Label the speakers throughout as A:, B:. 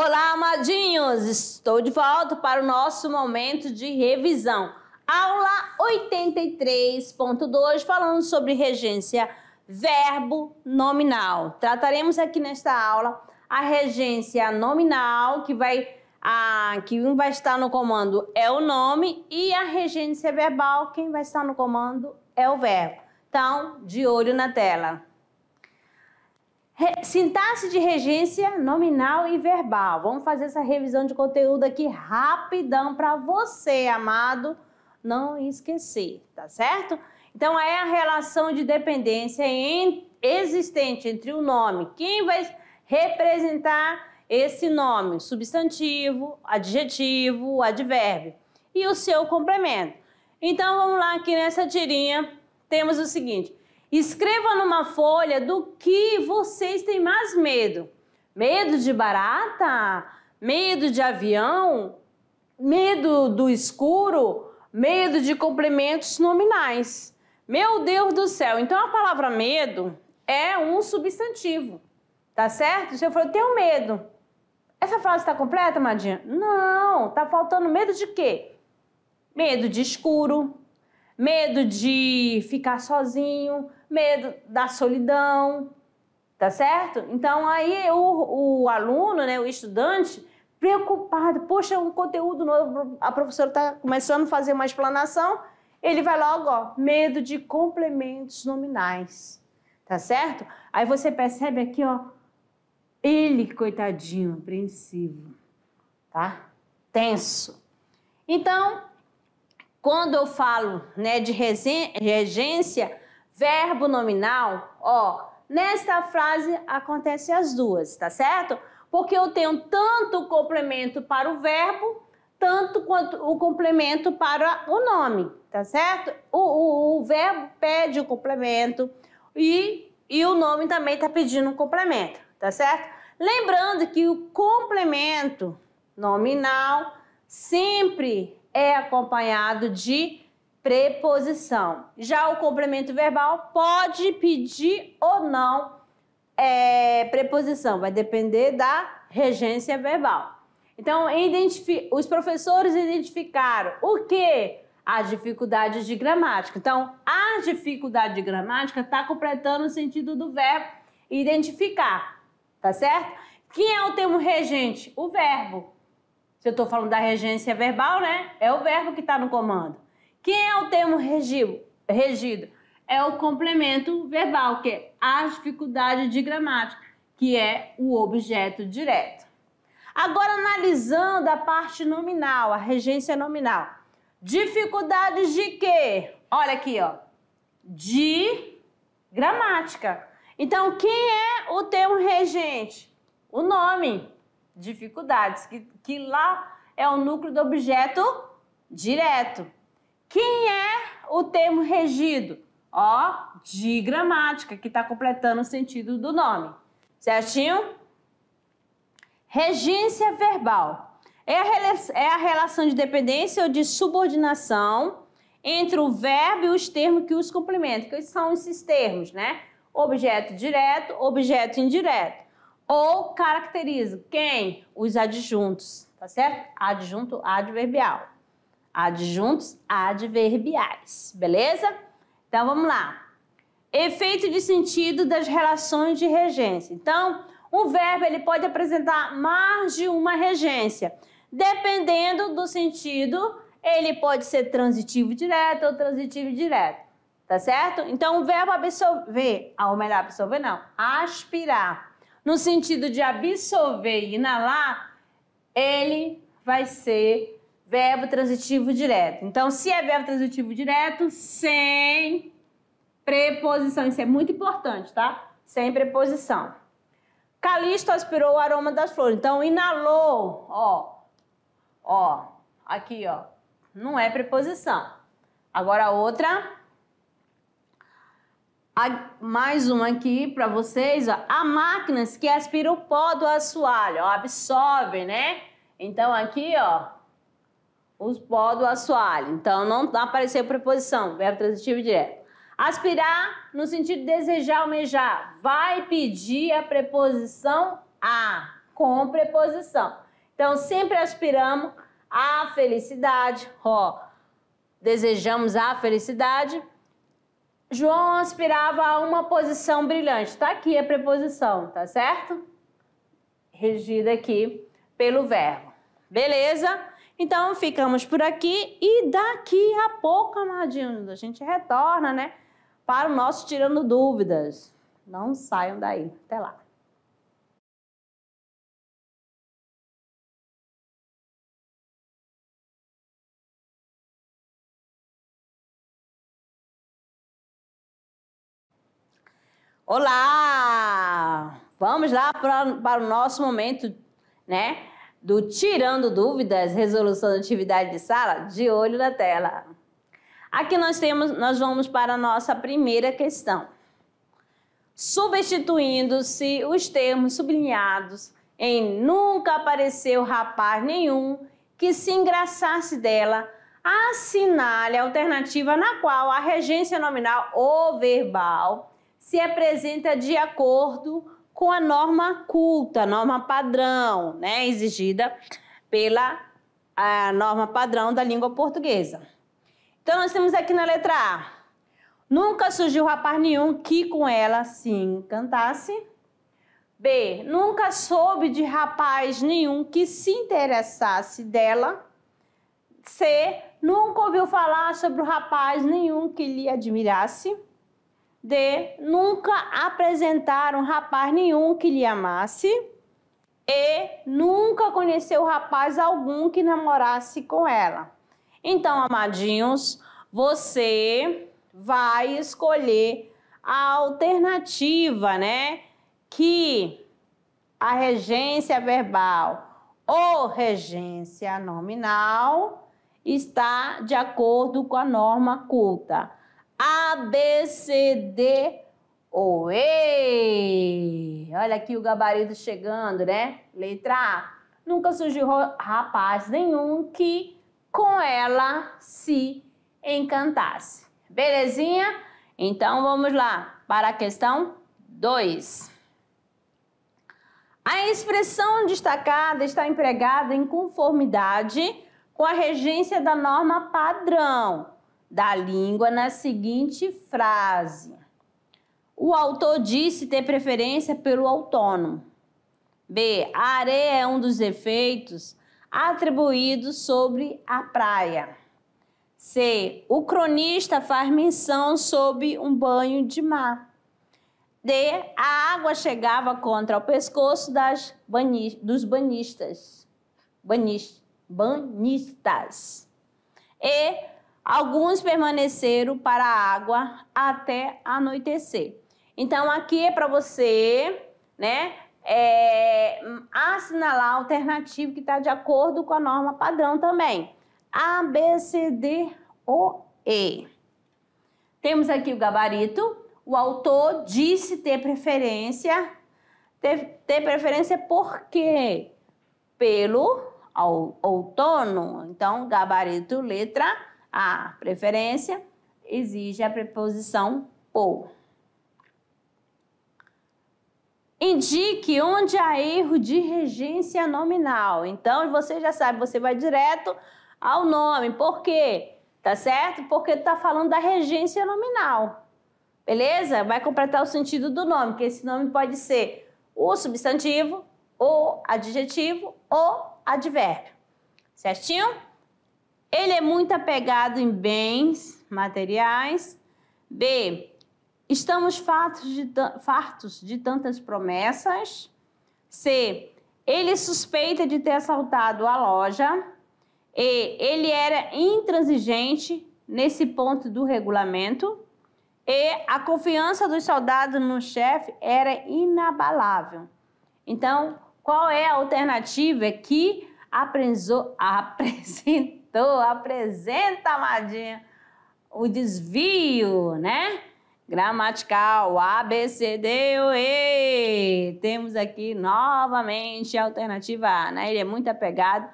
A: Olá, amadinhos! Estou de volta para o nosso momento de revisão. Aula 83.2, falando sobre regência verbo nominal. Trataremos aqui nesta aula a regência nominal, que vai estar no comando é o nome, e a regência verbal, quem vai estar no comando é o verbo. Então, de olho na tela. Sintaxe de regência nominal e verbal. Vamos fazer essa revisão de conteúdo aqui rapidão para você, amado, não esquecer, tá certo? Então, é a relação de dependência existente entre o nome, quem vai representar esse nome, substantivo, adjetivo, advérbio, e o seu complemento. Então, vamos lá, aqui nessa tirinha, temos o seguinte: escreva numa folha do que vocês têm mais medo. Medo de barata? Medo de avião? Medo do escuro? Medo de complementos nominais. Meu Deus do céu! Então, a palavra medo é um substantivo, tá certo? Se eu falar, eu tenho medo. Essa frase está completa, Madinha? Não, tá faltando medo de quê? Medo de escuro, medo de ficar sozinho, medo da solidão, tá certo? Então, aí o aluno, né, o estudante, preocupado, poxa, um conteúdo novo, a professora está começando a fazer uma explanação, ele vai logo, ó, medo de complementos nominais, tá certo? Aí você percebe aqui, ó, ele, coitadinho, apreensivo, tá? Tenso. Então, quando eu falo, né, de regência, verbo nominal, ó, nesta frase acontece as duas, tá certo? Porque eu tenho tanto o complemento para o verbo, tanto quanto o complemento para o nome, tá certo? O verbo pede o complemento e o nome também está pedindo um complemento, tá certo? Lembrando que o complemento nominal sempre é acompanhado de preposição. Já o complemento verbal pode pedir ou não preposição, vai depender da regência verbal. Então, os professores identificaram o quê? As dificuldades de gramática. Então, a dificuldade de gramática está completando o sentido do verbo identificar, tá certo? Quem é o termo regente? O verbo. Se eu estou falando da regência verbal, né? É o verbo que está no comando. Quem é o termo regido? É o complemento verbal, que é a dificuldade de gramática, que é o objeto direto. Agora, analisando a parte nominal, a regência nominal. Dificuldades de quê? Olha aqui, ó. De gramática. Então, quem é o termo regente? O nome. Dificuldades, que lá é o núcleo do objeto direto. Quem é o termo regido? Ó, de gramática, que está completando o sentido do nome. Certinho? Regência verbal. É a relação de dependência ou de subordinação entre o verbo e os termos que os complementam. Que são esses termos, né? Objeto direto, objeto indireto. Ou caracteriza quem? Os adjuntos, tá certo? Adjunto adverbial. Adjuntos adverbiais, beleza? Então, vamos lá. Efeito de sentido das relações de regência. Então, o verbo ele pode apresentar mais de uma regência. Dependendo do sentido, ele pode ser transitivo direto ou transitivo indireto, tá certo? Então, o verbo absorver, ou melhor, absorver não, aspirar, no sentido de absorver e inalar, ele vai ser verbo transitivo direto. Então, se é verbo transitivo direto, sem preposição. Isso é muito importante, tá? Sem preposição. Calixto aspirou o aroma das flores. Então, inalou, ó, aqui, ó, não é preposição. Agora, a outra... Mais uma aqui para vocês, ó. Há máquinas que aspiram o pó do assoalho, ó, absorvem, né? Então, aqui, ó, os pó do assoalho. Então, não apareceu preposição, verbo transitivo direto. Aspirar, no sentido de desejar, almejar, vai pedir a preposição a, com preposição. Então, sempre aspiramos à felicidade. Ó, desejamos a felicidade. João aspirava a uma posição brilhante. Tá aqui a preposição, tá certo? Regida aqui pelo verbo. Beleza? Então, ficamos por aqui e daqui a pouco, amadinhos, a gente retorna, né, para o nosso Tirando Dúvidas. Não saiam daí. Até lá. Olá! Vamos lá para o nosso momento, né, do Tirando Dúvidas, resolução de atividade de sala, de olho na tela. Aqui nós vamos para a nossa primeira questão. Substituindo-se os termos sublinhados em nunca apareceu rapaz nenhum que se engraçasse dela, assinale a alternativa na qual a regência nominal ou verbal se apresenta de acordo com a norma culta, norma padrão, né, exigida pela norma padrão da língua portuguesa. Então, nós temos aqui na letra A, nunca surgiu rapaz nenhum que com ela se encantasse. B, nunca soube de rapaz nenhum que se interessasse dela. C, nunca ouviu falar sobre o rapaz nenhum que lhe admirasse. D, nunca apresentaram rapaz nenhum que lhe amasse. E, nunca conheceu rapaz algum que namorasse com ela. Então, amadinhos, você vai escolher a alternativa, né? Que a regência verbal ou regência nominal está de acordo com a norma culta. A, B, C, D ou E. Olha aqui o gabarito chegando, né? Letra A. Nunca surgiu rapaz nenhum que com ela se encantasse. Belezinha? Então vamos lá para a questão 2. A expressão destacada está empregada em conformidade com a regência da norma padrão da língua na seguinte frase. O autor disse ter preferência pelo autônomo. B. A areia é um dos efeitos atribuídos sobre a praia. C. O cronista faz menção sobre um banho de mar. D. A água chegava contra o pescoço dos banhistas. E alguns permaneceram para a água até anoitecer. Então, aqui é para você, né, assinalar a alternativa que está de acordo com a norma padrão também. A, B, C, D ou E. Temos aqui o gabarito. O autor disse ter preferência. Ter preferência por quê? Pelo outono. Então, gabarito, letra A. Preferência exige a preposição por. Indique onde há erro de regência nominal. Então, você já sabe, você vai direto ao nome. Por quê? Tá certo? Porque tá falando da regência nominal. Beleza? Vai completar o sentido do nome, que esse nome pode ser o substantivo, o adjetivo ou advérbio. Certinho? Ele é muito apegado em bens materiais. B. Estamos fartos de tantas promessas. C. Ele suspeita de ter assaltado a loja. E. Ele era intransigente nesse ponto do regulamento. E. A confiança dos soldados no chefe era inabalável. Então, qual é a alternativa que apresenta, amadinha, o desvio, né? Gramatical, A, B, C, D ou E. Temos aqui novamente a alternativa A, né? Ele é muito apegado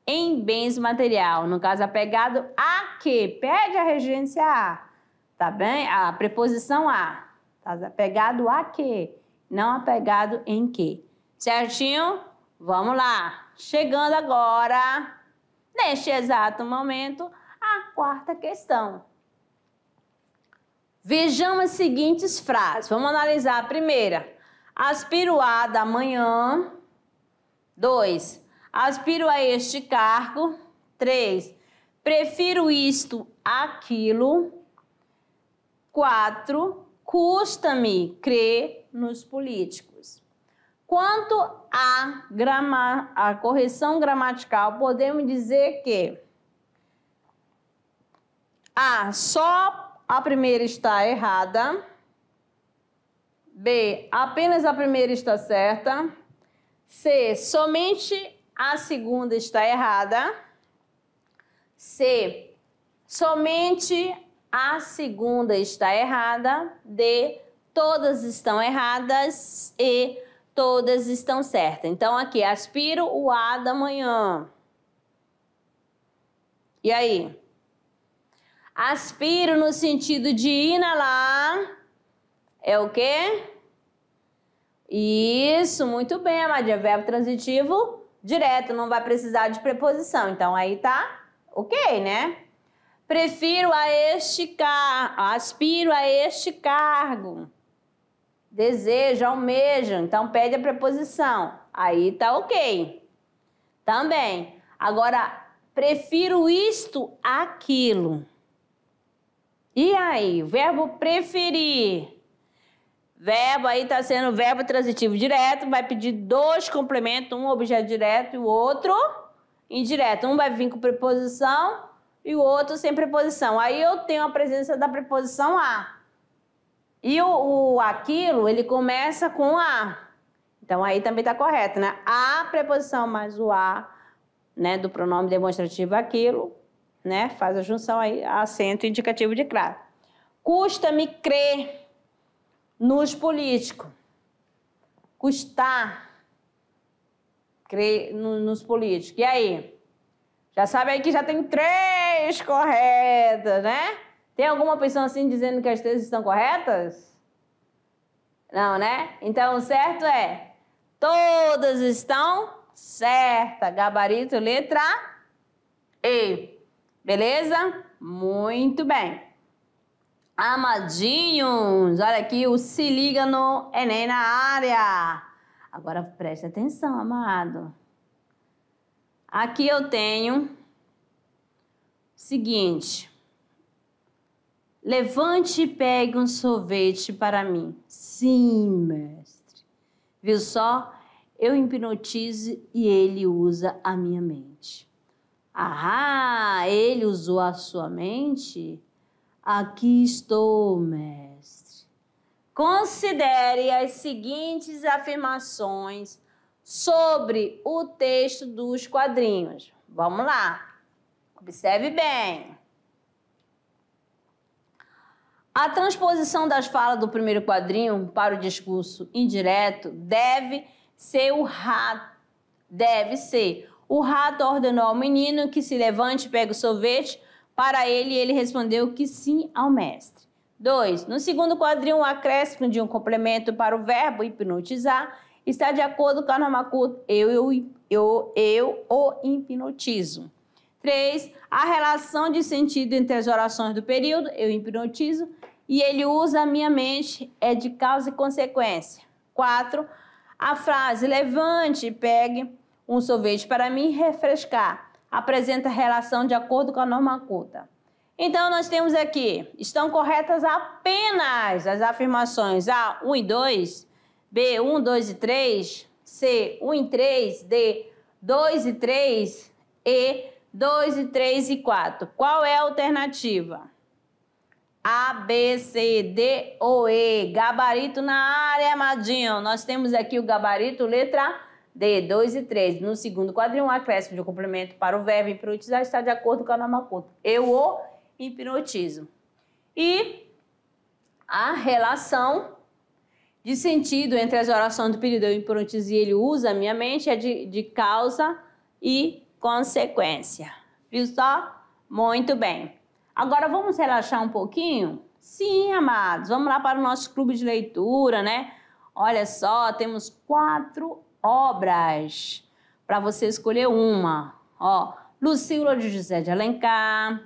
A: em bens material. No caso, apegado a quê? Pede a regência A, tá bem? A preposição A. Tá apegado a quê? Não apegado em quê? Certinho? Vamos lá. Chegando agora, neste exato momento, a quarta questão. Vejamos as seguintes frases. Vamos analisar a primeira. Aspiro a da manhã. 2. Aspiro a este cargo. 3. Prefiro isto, aquilo. 4. Custa-me crer nos políticos. Quanto à correção gramatical, podemos dizer que A. Só a primeira está errada. B. Apenas a primeira está certa. C. Somente a segunda está errada. C. Somente a segunda está errada. D. Todas estão erradas. E todas estão certas. Então, aqui, aspiro o A da manhã. E aí? Aspiro no sentido de inalar. É o quê? Isso, muito bem, amadinha. Verbo transitivo direto, não vai precisar de preposição. Então, aí tá ok, né? Prefiro a este cargo. Aspiro a este cargo. Desejo, almejo. Então, pede a preposição. Aí tá ok. Também. Agora, prefiro isto, aquilo. E aí? Verbo preferir. Verbo aí está sendo verbo transitivo direto, vai pedir dois complementos, um objeto direto e o outro indireto. Um vai vir com preposição e o outro sem preposição. Aí eu tenho a presença da preposição a. E o aquilo, ele começa com a. Então aí também está correto, né? A preposição mais o a, né, do pronome demonstrativo aquilo, né? Faz a junção aí, acento indicativo de claro. Custa-me crer nos políticos. Custar. Crer nos políticos. E aí? Já sabe aí que já tem 3 corretas, né? Tem alguma pessoa assim dizendo que as 3 estão corretas? Não, né? Então, o certo é todas estão certas. Gabarito, letra E. Beleza? Muito bem. Amadinhos, olha aqui, o Se Liga no Enem na área. Agora preste atenção, amado. Aqui eu tenho o seguinte. Levante e pegue um sorvete para mim. Sim, mestre. Viu só? Eu hipnotizo e ele usa a minha mente. Ah, ele usou a sua mente? Aqui estou, mestre. Considere as seguintes afirmações sobre o texto dos quadrinhos. Vamos lá. Observe bem. A transposição das falas do primeiro quadrinho para o discurso indireto deve ser o rato. O rato ordenou ao menino que se levante e pegue o sorvete. Para ele respondeu que sim ao mestre. 2. No segundo quadrinho, o acréscimo de um complemento para o verbo hipnotizar está de acordo com a norma culta. Eu o hipnotizo. 3. A relação de sentido entre as orações do período, eu hipnotizo, e ele usa a minha mente, é de causa e consequência. 4. A frase levante e pegue um sorvete para mim refrescar apresenta relação de acordo com a norma culta. Então, nós temos aqui, estão corretas apenas as afirmações A, 1 e 2, B, 1, 2 e 3, C, 1 e 3, D, 2 e 3, E, 2 e 3 e 4. Qual é a alternativa? A, B, C, D ou E. Gabarito na área, amadinho. Nós temos aqui o gabarito, letra D, 2 e 3. No segundo quadrinho, um acréscimo de complemento para o verbo hipnotizar está de acordo com a norma culta. Eu o hipnotizo. E a relação de sentido entre as orações do período eu hipnotizo e ele usa a minha mente é de causa e consequência. Viu só? Muito bem. Agora vamos relaxar um pouquinho? Sim, amados. Vamos lá para o nosso clube de leitura, né? Olha só, temos 4 obras para você escolher uma. Ó, Lucília de José de Alencar,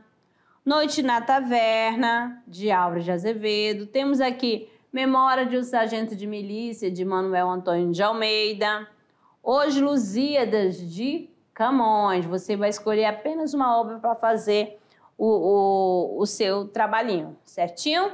A: Noite na Taverna, de Álvares de Azevedo. Temos aqui Memória de um Sargento de Milícia, de Manuel Antônio de Almeida. Hoje, Lusíadas, de Camões. Você vai escolher apenas uma obra para fazer o seu trabalhinho, certinho?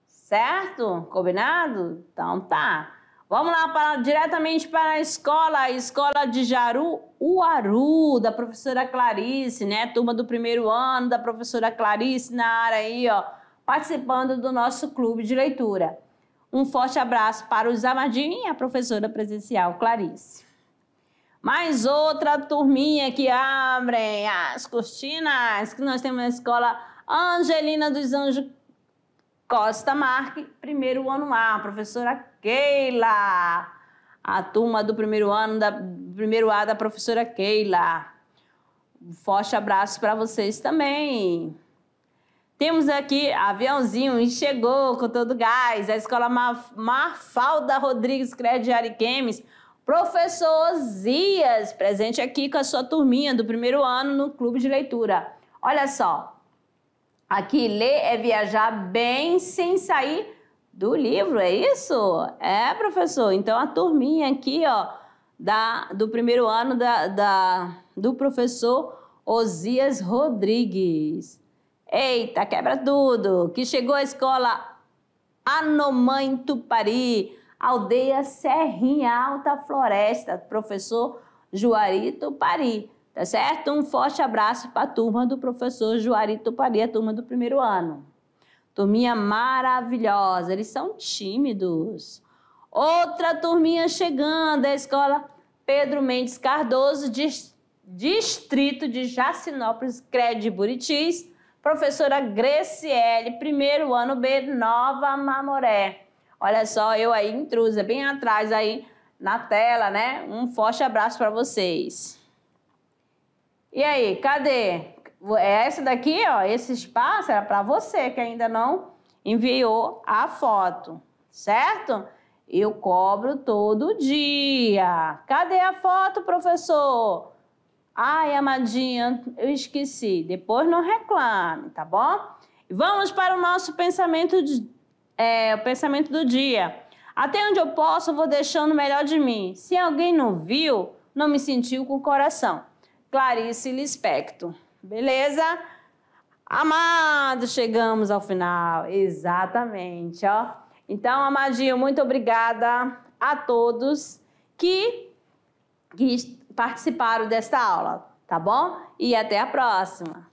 A: Certo? Combinado? Então tá. Vamos lá diretamente para a Escola de Jaruuaru, da professora Clarice, né? Turma do primeiro ano da professora Clarice na área aí, ó, participando do nosso clube de leitura. Um forte abraço para os amadinhos e a professora presencial Clarice. Mais outra turminha que abrem as cortinas, que nós temos na Escola Angelina dos Anjos Costa Marque, primeiro ano A, professora Keila. A turma do primeiro ano, primeiro A da professora Keila. Um forte abraço para vocês também. Temos aqui aviãozinho e chegou com todo gás. A Escola Mafalda Rodrigues Crédito de Ariquemes. Professor Zias, presente aqui com a sua turminha do primeiro ano no clube de leitura. Olha só. Aqui, ler é viajar bem sem sair do livro, é isso? É, professor. Então, a turminha aqui, ó, do primeiro ano do professor Osias Rodrigues. Eita, quebra tudo! Que chegou a Escola Anomã Tupari, Aldeia Serrinha Alta Floresta, professor Juari Tupari. Tá certo? Um forte abraço para a turma do professor Juari Tupari, a turma do primeiro ano. Turminha maravilhosa, eles são tímidos. Outra turminha chegando, a Escola Pedro Mendes Cardoso, distrito de Jacinópolis, Crédito de Buritis, professora Greciele, primeiro ano B, Nova Mamoré. Olha só, eu aí intrusa, bem atrás aí na tela, né? Um forte abraço para vocês. E aí, cadê? É essa daqui, ó, esse espaço era para você que ainda não enviou a foto, certo? Eu cobro todo dia. Cadê a foto, professor? Ai, amadinha, eu esqueci. Depois não reclame, tá bom? E vamos para o nosso pensamento, o pensamento do dia. Até onde eu posso, eu vou deixando o melhor de mim. Se alguém não viu, não me sentiu com o coração. Clarice Lispector. Beleza? Amado, chegamos ao final. Exatamente, ó. Então, amadinho, muito obrigada a todos que participaram desta aula, tá bom? E até a próxima.